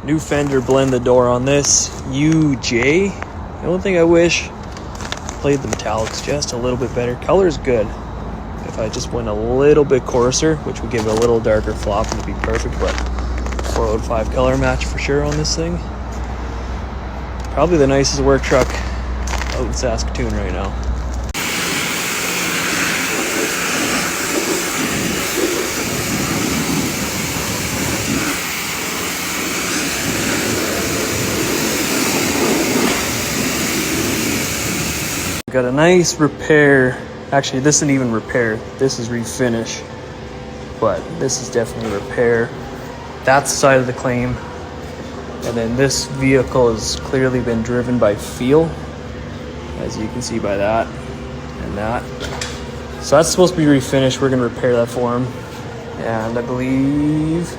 New fender blend the door on this UJ. The only thing I wish played the metallics just a little bit better. Color is good. If I just went a little bit coarser, which would give it a little darker flop, and it'd be perfect. But 4 out of 5 color match for sure on this thing. Probably the nicest work truck out in Saskatoon right now. Got a nice repair. Actually, this isn't even repair. This is refinish. But this is definitely repair. That's the side of the claim. And then this vehicle has clearly been driven by feel, as you can see by that and that. So that's supposed to be refinished. We're gonna repair that for him. And I believe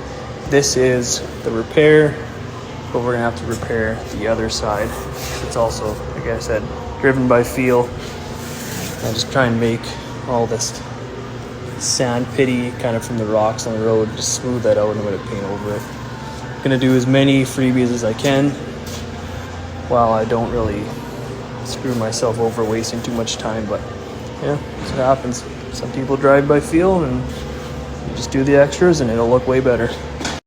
this is the repair, but we're gonna have to repair the other side. It's also, like I said, driven by feel. I just try and make all this sand pitty kind of from the rocks on the road, just smooth that out, and I'm gonna paint over it. I'm gonna do as many freebies as I can while I don't really screw myself over wasting too much time. But yeah, that's what happens. Some people drive by feel, and you just do the extras and it'll look way better.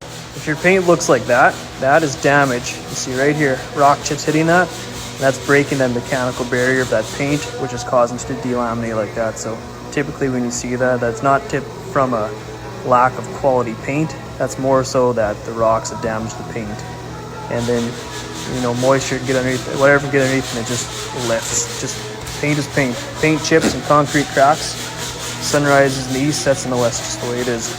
If your paint looks like that, that is damage. You see right here, rock chips hitting that. That's breaking that mechanical barrier of that paint, which is causing it to delaminate like that. So typically when you see that, that's not from a lack of quality paint. That's more so that the rocks have damaged the paint. And then, you know, moisture can get underneath, whatever can get underneath, and it just lifts. Just paint is paint. Paint chips and concrete cracks. Sun rises in the east, sets in the west, just the way it is.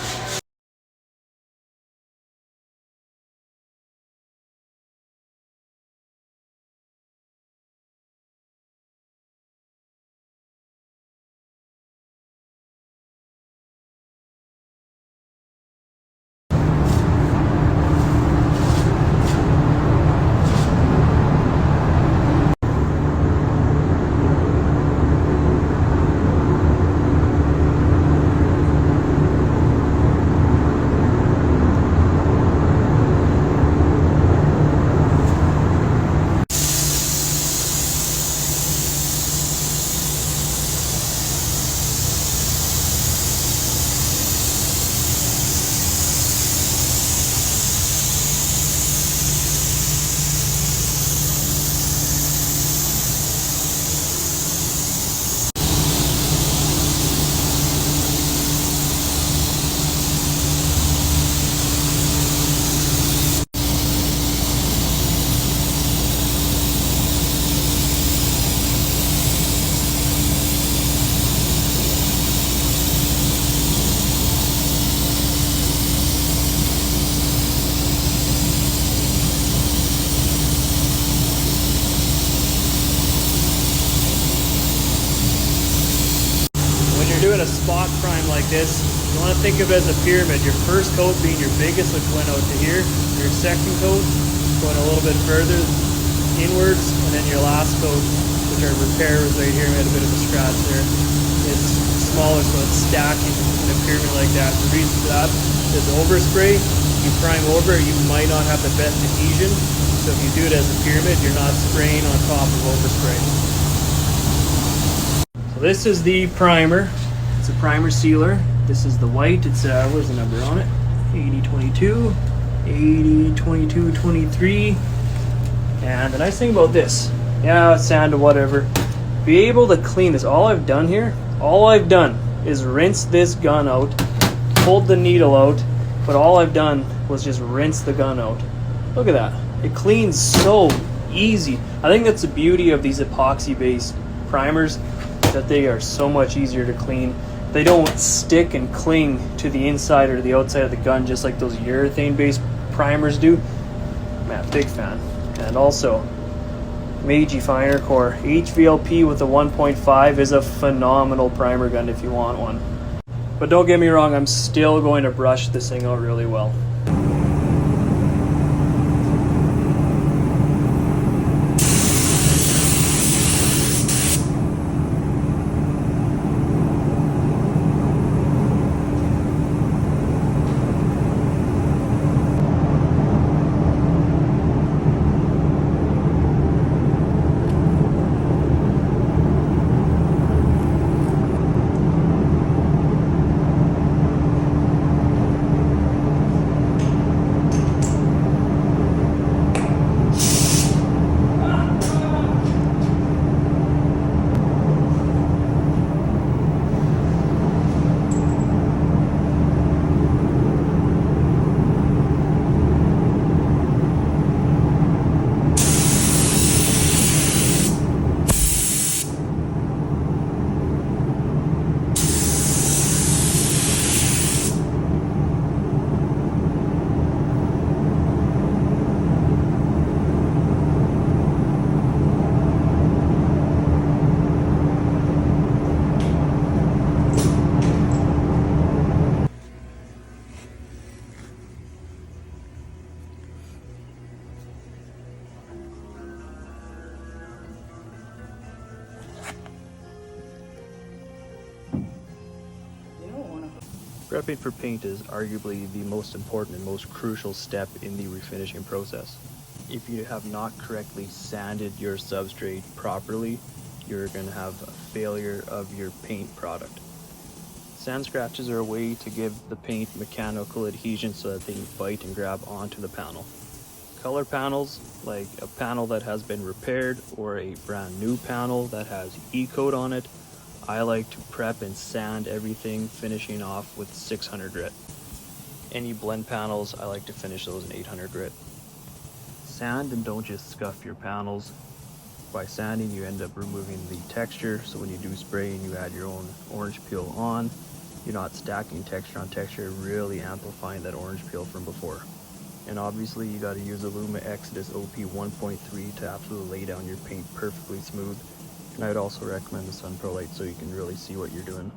Doing a spot prime like this, you want to think of it as a pyramid. Your first coat being your biggest, which went out to here. Your second coat going a little bit further inwards, and then your last coat, which our repair was right here, we had a bit of a scratch there, is smaller, so it's stacking in a pyramid like that. The reason for that is overspray. You prime over, you might not have the best adhesion, so if you do it as a pyramid, you're not spraying on top of overspray. So this is the primer. It's a primer sealer. This is the white. It's where's the number on it? 8022, 802223. And the nice thing about this, yeah, it's sand or whatever, be able to clean this. All I've done is rinse this gun out, pulled the needle out, but all I've done was just rinse the gun out. Look at that. It cleans so easy. I think that's the beauty of these epoxy-based primers, that they are so much easier to clean. They don't stick and cling to the inside or the outside of the gun just like those urethane-based primers do. Man, big fan. And also, Meiji Finer Core HVLP with a 1.5 is a phenomenal primer gun if you want one. But don't get me wrong, I'm still going to brush this thing out really well. Prepping for paint is arguably the most important and most crucial step in the refinishing process. If you have not correctly sanded your substrate properly, you're going to have a failure of your paint product. Sand scratches are a way to give the paint mechanical adhesion so that they bite and grab onto the panel. Color panels, like a panel that has been repaired or a brand new panel that has E-coat on it, I like to prep and sand everything, finishing off with 600 grit. Any blend panels, I like to finish those in 800 grit. Sand and don't just scuff your panels. By sanding, you end up removing the texture, so when you do spray and you add your own orange peel on, you're not stacking texture on texture, really amplifying that orange peel from before. And obviously you got to use Illuma Exodus OP 1.3 to absolutely lay down your paint perfectly smooth. And I would also recommend the Sun Pro Light so you can really see what you're doing.